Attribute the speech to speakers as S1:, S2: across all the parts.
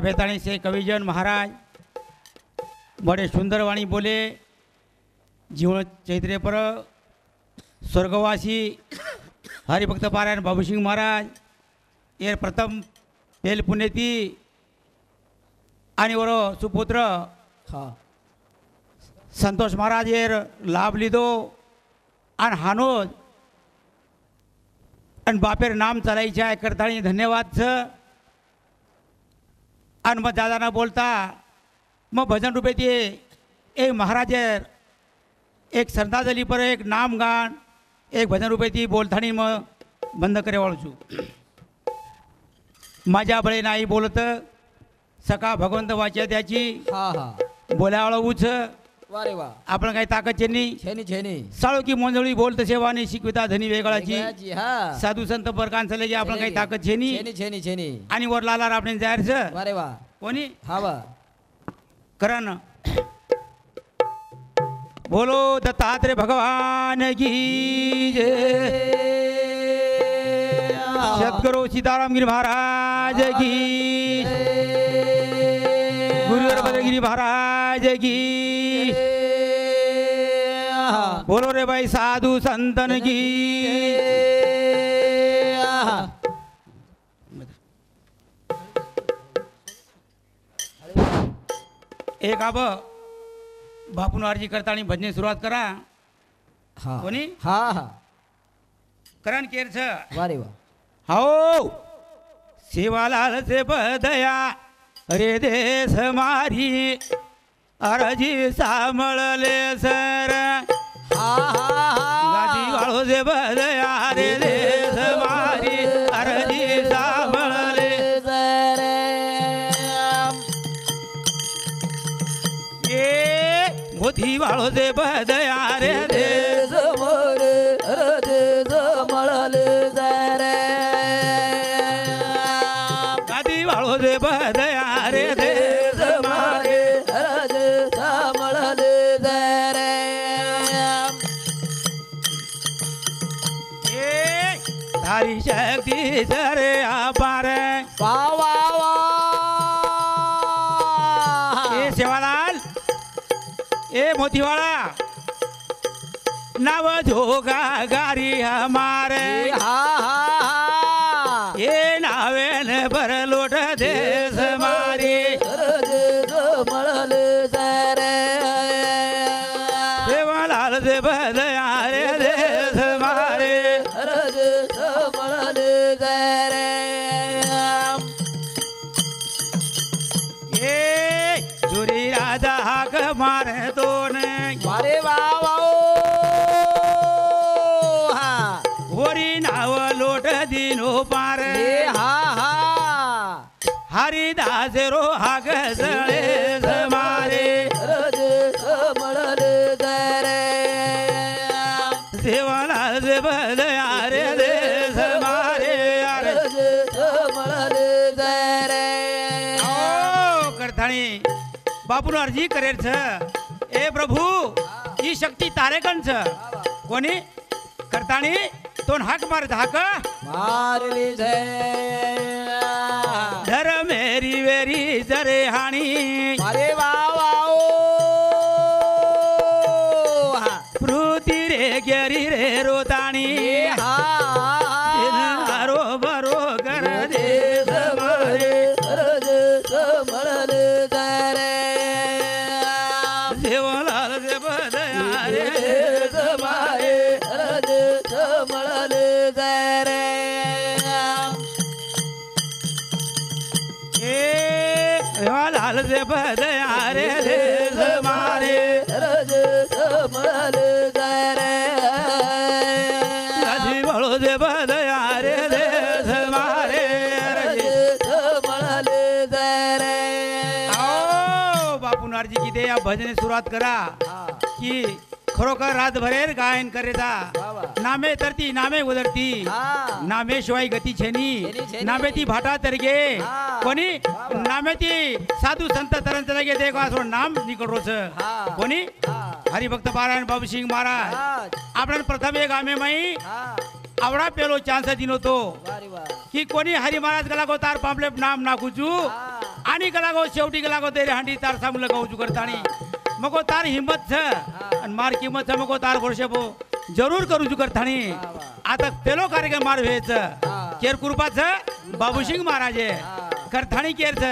S1: भेताणी से कविजन महाराज बड़े सुंदर वाणी बोले। जीवन चैत्र्य पर स्वर्गवासी हरिभक्त पारायण बाबूसिंह महाराज ये प्रथम पेल पुण्यती आणि वरो सुपुत्र
S2: हा
S1: संतोष महाराज ये लाभ लीधो आणि हानोद आणि बापेर नाम चालायचे आहे करताळी धन्यवाद छ। आणि मग दादा बोलता मग भजन रूपे ते एक महाराज एक श्रद्धांजली पर एक नाम गान एक भजन रूपे ती बोलतानी मग बंद करे वाळू माझ्या बळे नाही बोलत सका भगवंत वाच्या त्याची
S2: हा हा
S1: बोलावळ उच
S2: वारे वा
S1: आपण काही ताकद छेनी
S2: छेनी छेनी
S1: साळू की मोंजळी बोलत सेवानी शिकविता धनी वेगळाची
S2: वेगळाची, हा
S1: साधू संत बरकांच लगे आपण काही ताकद छेनी
S2: छेनी छेनी छेनी
S1: आणि वर लाला आपण जाहीरच
S2: वारे वा
S1: कोणी
S2: हा वा
S1: करण बोलो दत्तात्रेय भगवान की जय। सद्गुरु सीताराम गिरी महाराज की गुरुवर बलगिरी महाराज की बोलो रे भाई साधु संतन की। एक अब बापून अर्जी करता आणि भजने सुरुवात करा
S2: हा
S1: कोणी
S2: हा हा
S1: करण केर छ
S2: वारे वा
S1: हो शिवालाल से बदया रे देश मारी अर्जी सांभळले सर
S2: हा हा
S1: गादी वाळो से बदया रे देश मारी अर्जी सांभळले ये मोती वाळो से बदया रे देश गादी वाळो से बदया रे देश मारे ये तारी शक्ती जरे अपार ए सेवालाल ए मोतीवाळा नाव जोगा गारी हमारे ये नावेन भर लोट देश मारी सेवालाल से बदया रे देश मारे ये जुरी राजा हाक मारे तो
S2: वारे वा
S1: होरी नाव लोट दिनो पार
S2: हा हा
S1: हरिदास रो हाक सळे मारे सेवालाल से बदया रे देश मारे अरे ओ करथाणी बापून अर्जी करेल छ ए प्रभू ही शक्ती तारेकण छ कोणी करताणी तोन हाक मार धाक
S2: मारली
S1: धर मेरी वेरी जरे हाणी
S2: अरे वा वा
S1: पृथ्वी रे गेरी रे रोताणी
S2: हा
S1: बरो बरो कर देश मारे सेवालाल से बदया रे सेवालाल से बदया रे देश मारे गादी वाळो से बदया रे देश मारे आओ बापून अर्जी की दे या भजने सुरुवात करा की खरोखर रातभरेर गायन करेता नामे तरती नामे उदरती नामे शिवाय गती छेनी नामे ती भाटा तरगे कोणी नामे ती साधू संत तरंत लगे देखो असो नाम निकळरोच कोणी हरिभक्त पारायण बाबूसिंह महाराज आपण प्रथम एक आमे माई आवडा पेलो चान्स दिनो तो की कोणी हरी महाराज गला को तार पापले नाम नाखुचू आणि कलागो शेवटी कलागो तेरे हांडी तार सामूल गावचू करतानी मगो तार हिम्मत छ आणि मार किंमत छ मगो तार वर्षभो जरूर करूचू करतानी आता पेलो कार्यक्रम मार वेच केर कृपा छ बाबूसिंग महाराजे करतानी केर छ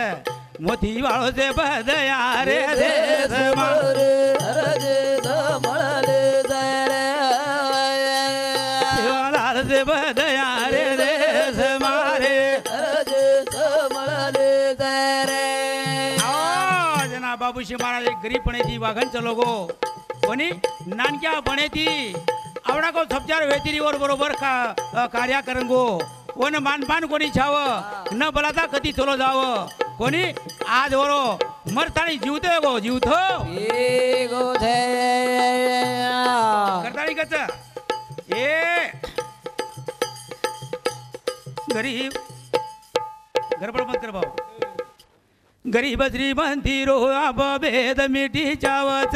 S1: मोती वाळो से बदया रे देश मारे शिवालाल से बदया रे देश मारे जना बाबूशी महाराज गरीब पणे थी वाघन चलो गो कोणी नानक्या पणे थी आवडा को सबचार वेतिरी वर बरोबर कार्य करन गो वन मानपान कोणी छाव न बलाता कधी चलो जाव कोणी आज वरो मरताणी जीवते गो जीवतो करताणी कच ए गरीब गडबड मत कर भाऊ गरीब श्रीमंती रो अब भेद मिठी चावच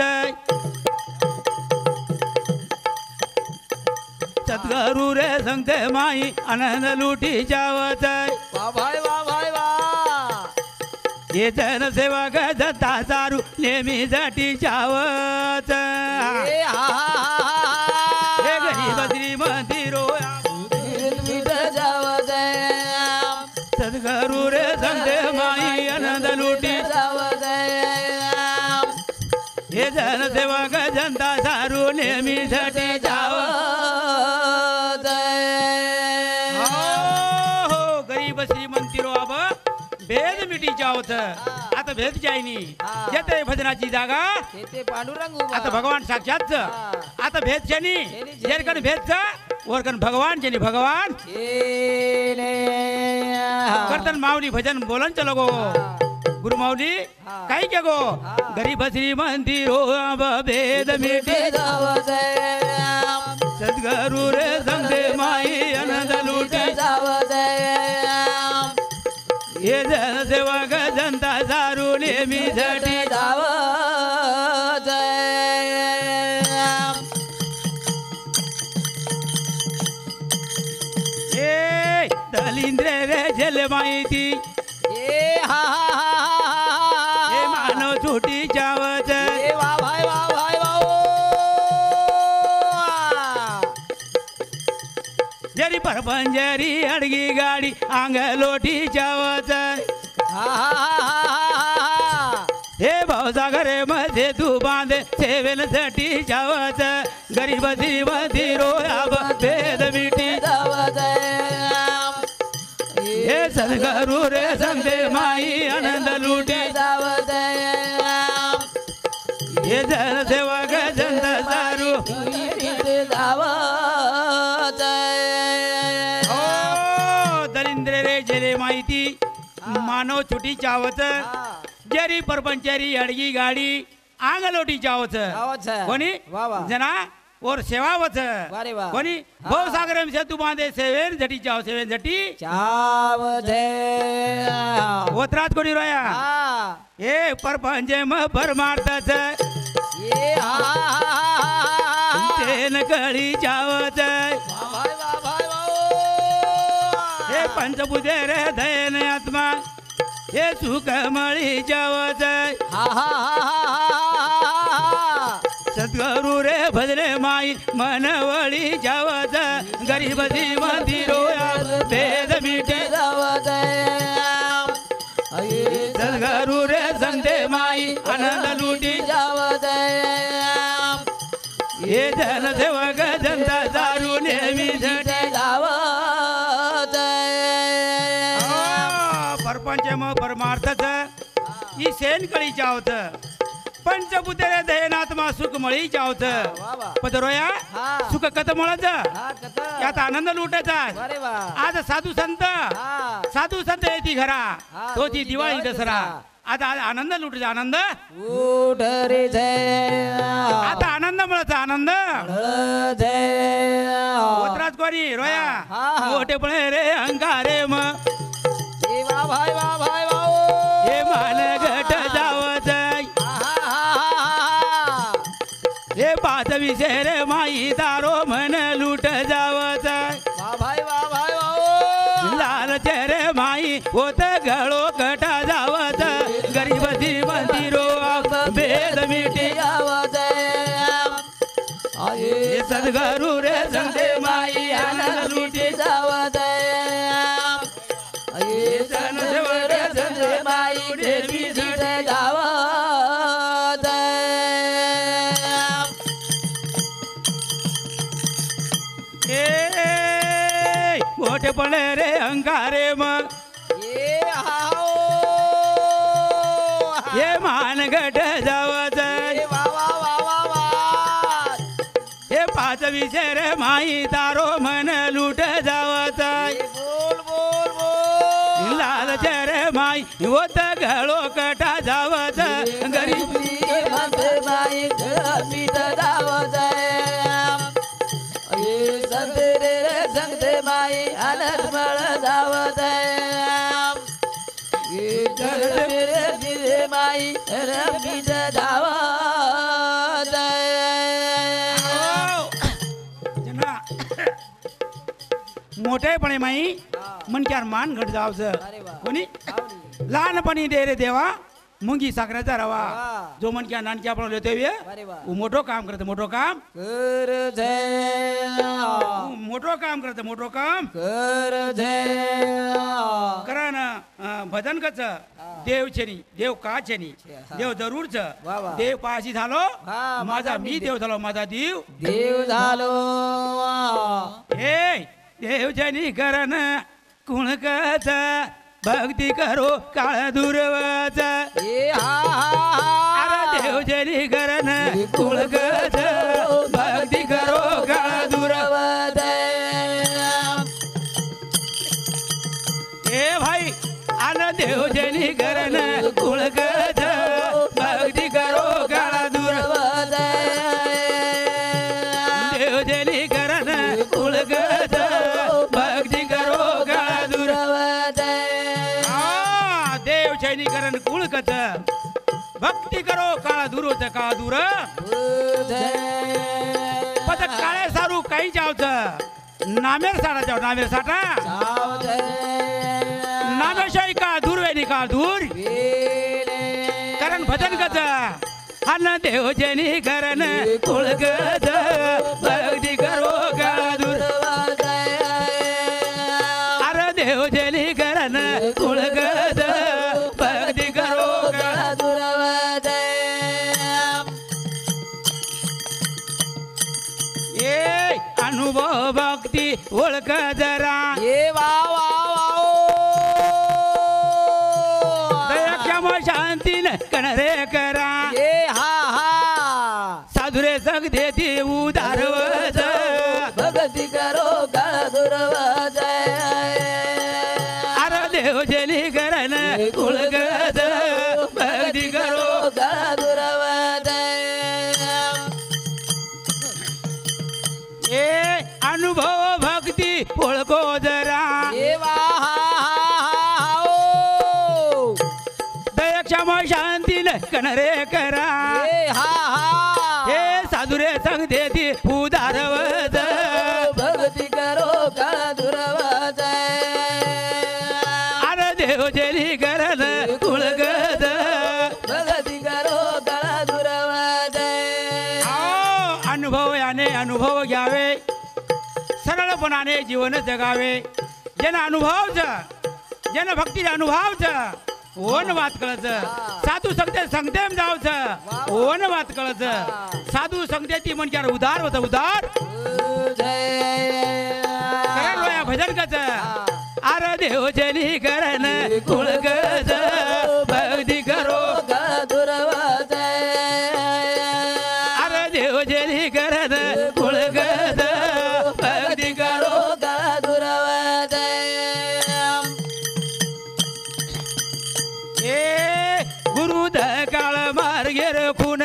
S1: सद्गुरु रे संगते माई आनंद लुटी जावच ये जन सेवा गजता सारू नेहमी जटी जावच हे गरीब श्रीमंती रो सद्गुरु रे संगते माई आनंद लुटी हे जन सेवा गजता सारू नेहमी जटी जावच भेद मिटी जावत आता भेद जायनी येते भजनाची जागा
S2: पांडुरंग
S1: आता भगवान साक्षात आता भेद जनी जेरकन भेद वरकन भगवान जनी भगवान करतन माऊली भजन बोलन चलो गो गुरु माऊली काही के गो गरीब श्रीमंती रो अब भेद मिटी
S2: जावत
S1: सद्गुरु रे संगे माई आनंद लुटे
S2: जावत
S1: ये जन सेवा गजंता सारू नेहमी झटी
S2: जावत
S1: ए दलिंद्रे रे जल माहिती
S2: ए हा
S1: हे मानव छोटी जावत
S2: ए वा भाई वा भाई वा
S1: जरी परपंजरी अडगी गाडी अंग लोटी जावत हे भाऊसागरे मध्ये तू बांधे सेवेन साठी जावत गरीब श्रीमती रोयाब भेद मिटी
S2: जावत
S1: हे सद्गुरु रे संगे माई आनंद लुटे
S2: जावत
S1: हे जन सेवक जंत सारू
S2: जावत
S1: दलिंद्र रे जले माहिती मानव छुटी चावत जरी परपंचरी अडगी गाडी आंग लोटी चावत कोणी जना और सेवावत कोणी भाऊ सागर से तू बांधे सेवेन झटी चाव सेवेन झटी
S2: चावत
S1: ओतरात कोणी रोया ए परपंचे म परमार्थच
S2: ये
S1: तेन कळी चावत हे पंचभूते रे धैन आत्मा हे सुख मळी जावत सद्गुरु रे भजने माई मनवळी जावत गरीब श्रीमती रोया भेद मिटे
S2: जावत
S1: सद्गुरु रे संते माई आनंद लुटी
S2: जावत
S1: हे जन सेवक जनता दारू नेहमी झटे
S2: जावत
S1: परपंच म परमार्थच ही सेन कळी चावत पंचभूते दयनात्मा सुख मळी चावत पदरोया सुख कत मळच यात आनंद लुटायचा आज साधू संत येती घरा तोची दिवाळी दसरा आता आनंद लुटायचा आनंद
S2: उठ रे
S1: आता आनंद मिळायचा आनंद ओतराज कोणी रोया मोठे पळे रे अंगारे म
S2: भाई वा भाई वा
S1: हे मान घट जावत हे पाच विषय रे माई दारो मन लुट जावत
S2: भाई वा भाई वा
S1: लाल चेहरे माई होत गळो कटा जावत सद्गुरु रे संते माई आनंद लुटी
S2: जावत ये सद्गुरु संते माई देवी सुटे जावत
S1: ए मोठे पणे रे अंगारे मग
S2: ये हाओ
S1: ये मानगट जावत
S2: ये वा वा वा वा वा
S1: हे पाच विषय रे माई तारो मन लूट जावत
S2: ये बोल बोल बोल
S1: लाल रे माई होत गळो कटा जावत गरीबी
S2: म्हणते बाई गरीबीत जावत ये संते रे संते बाई अलगमळ जावत ये गरीबी रे माई गरीबीत जावत
S1: जना मोठेपणे माई मनक्यार मान घट जावचं
S2: अरे वा.
S1: कोणी लहानपणी दे रे देवा मुंगी साखरेचा रवा
S2: हा.
S1: जो मनक्या नानक्या आपण लेतो
S2: अरे वा.
S1: मोठो काम करत मोठो काम
S2: कर जय
S1: मोठो काम करत मोठो काम
S2: कर जय
S1: करा ना भजन कच देव छेनी देव का छेनी
S2: हा.
S1: देव जरूरच
S2: वा वा.
S1: देव पाशी झालो
S2: हा,
S1: माझा मी देव झालो माझा देव
S2: देव झालो
S1: ए देव छेनी करण कुणकच भक्ती करो काळ दुर्वच
S2: ए हा हा
S1: अरे देव छेनी करण कुणकच भक्ती करो काळ दुर्व ए भाई आन देव छेनी करण कुणकच भक्ती करो काळ दुर्व देव छेनी करण कुणकच भक्ती करो काळ दुर्व देव शैनीकरण कुळकच भक्ती करो काळ दूरच का दूर पद काळे सारू काही जावच नामेर साडा जाव नामेर साठा नामेशाही का दूर वेणी का दूर कारण भजन कच अन देव शैनीकरण कुळकच भक्ती करो काळ दूर अरे देव शैनीकरण कुळकच भक्ती करो काळ ए अनुभव भक्ती ओळख जरा
S2: ये वा वा
S1: दया क्षमा शांतीन कणरे करा
S2: ये हा हा
S1: साधुरे सग देती उदारवच
S2: भक्ती करो काळ दुर्वच
S1: अरे देव शैनीकरण कुळकच भक्ती करो
S2: काळ दुर्वच
S1: ए अनुभव भक्ती ओळखो जरा
S2: ये वा हा ओ
S1: दया क्षमा शांतीन कणरे करा
S2: ये हा हा
S1: हे साधुरे संग देती उदारवच
S2: भक्ती करो काळ दुर्वच
S1: अरे देव शैनीकरण कुळकच
S2: भक्ती करो काळ दुर्वच
S1: अनुभव याने अनुभव घ्यावे सरळपणाने जीवन जगावे ज्यानं अनुभवच ज्यानं भक्ती अनुभवच ओन वात कळच साधू संगते संगतेम जावच ओन वात कळच साधू संगतेती म्हणजे उदार होत उदार करण लोया भजन कच अरे देव शैनीकरण कुळकच भक्ती करो अरे देव शैनीकरण कुळकच भक्ती करो ए गुरु काळ मार्गेर खून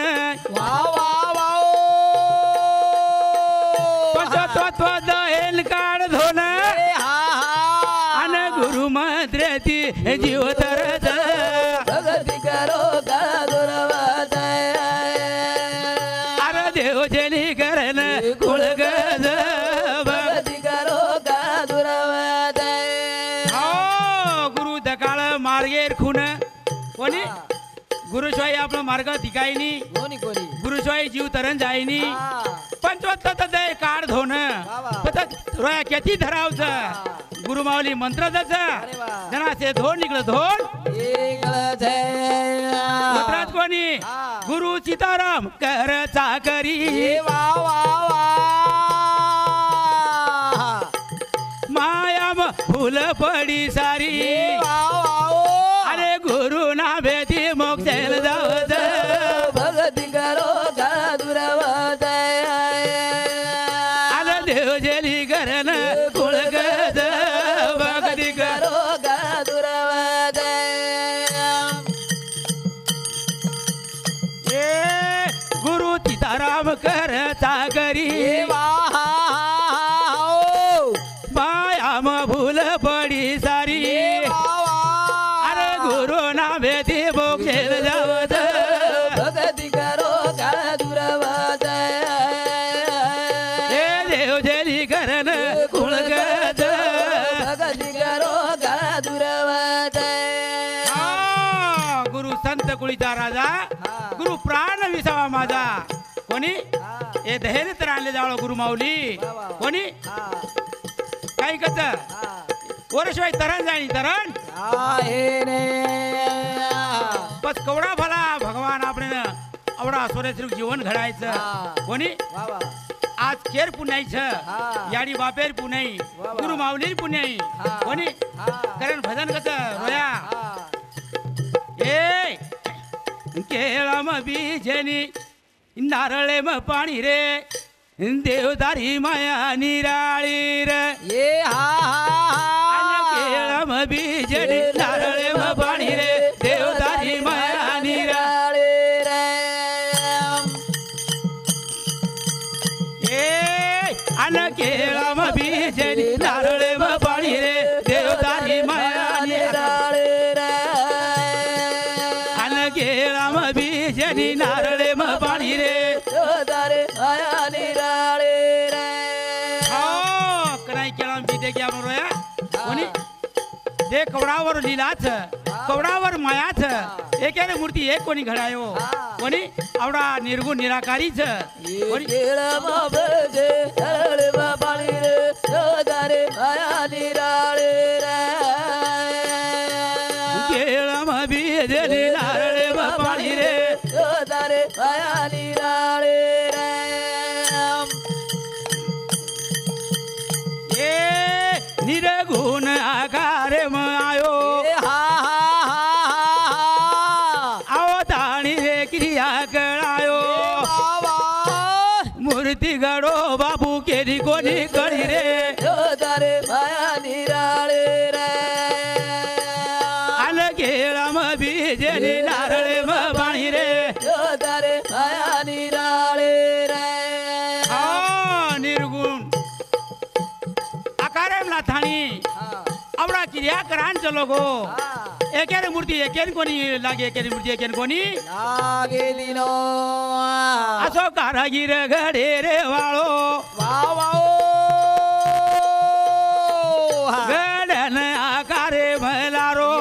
S1: तत्व दहेल काळ धोन अन गुरु मंत्र्याची जीव तरच अरे देव शैनीकरण कुळकच गुरु दकाळ मार्गेर खून कोणी गुरुशिवाय आपला मार्ग ठिकायनी गुरुशिवाय जीव तरण जायनी पंचवत्त दे काढ धोन रोया केती धरावच गुरुमावली मंत्र दच जनासे धोन निघलं धोन मंत्रात कोणी गुरु सीताराम कर चाकरी मायाम फुल पडी सारी अरे गुरु ना भेटी मोक्षेल जावत
S2: भगती करो दुरावत
S1: आला देव जेली करण कुळगत भगती करो
S2: दुरावत
S1: ए गुरु सीताराम कर चाकरी मायाम फुल पडी सारी अरे गुरु ना भेटी मोक्षेल जावत
S2: भगती करो दुरावत
S1: हे देव जेली करण कुळगत
S2: भगती करो दुरावत
S1: गुरु संत कुळीचा राजा गुरु प्राण विसावा माझा कोणी हे धैर्य तर आणले जावळ गुरु माऊली कोणी काही कच वरशिवाय तरण जाणी तरण बस कवडा भला भगवान आपण आवडा सोरेश्वर जीवन घडायचं कोणी आज केर पुण्याईचं याडी बापेर पुण्याई गुरु माऊली पुण्याई कोणी कारण भजन कस रोया ए केळम बीजेनी नारळे म पाणी रे देवदारी माया निराळी रे केळम बीजेनी नारळे म पाणी रे देवदारी माया निराळी ए अन केळम बीजेनी नारळे म पाणी रे देवदारी माया निराळी केळम बीजेनी नारळे म पाणी रे कनाई केळम बीजे की आपण रोया कोणी दे कवडावर लीलाच कवडावर मायाच एकेने मूर्ती एक कोणी घडायो कोणी आवडा निर्गुण निराकारीच कोणी केळम बीजेनी नारळे म पाणी रे निरगुण आकार म आयो अवताणी रे क्रिया कळायो मूर्ती गडो बाबू केली कोणी कळी रे आल केळम बीजेनी नारळे म पाणी रे निर्गुण आकारेमला थाणी आवडा क्रिया करान चलो गो एकेने मूर्ती एकेन कोणी लागे एकेने मूर्ती एकेन कोणी असो कारागीर घडे रे वाळो गडन आकारे मलारो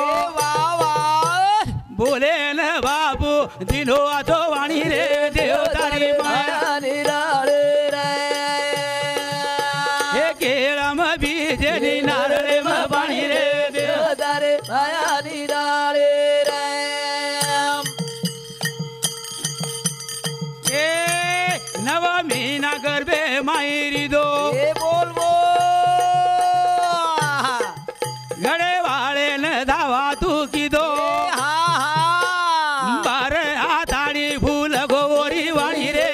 S1: बोले न बाबू दिनो आतो वाणी रे देवतारी माया हे केळम बीजेनी नारळे म पाणी रे देवतारी ए नवमी ना गर्भे मायरी दो गडे वाळे न धावा तू की दो बार हाताणी फूल गोरी वाणी रे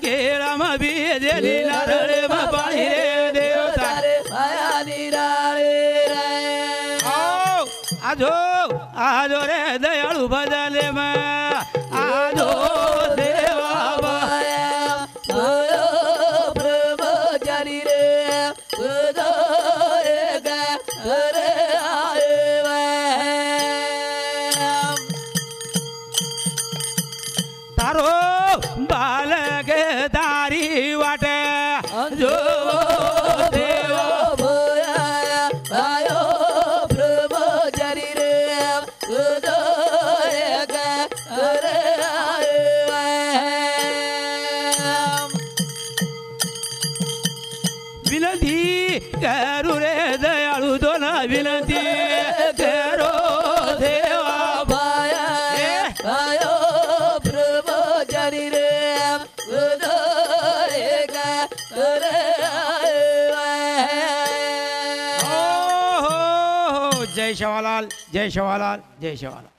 S1: केळम बीजेनी नारळे म पाणी रे देवतारी आजो आजो रे दयाळू भजले म आजो देवा तारो बालक दारी वाट जो देवा
S2: रे
S1: करू रे दयाळू दोना विनंती करो देवा
S2: पाया पायो ब्रह्मचारी रे उदरे का करे
S1: हो जय शेवालाल जय शेवालाल जय शेवालाल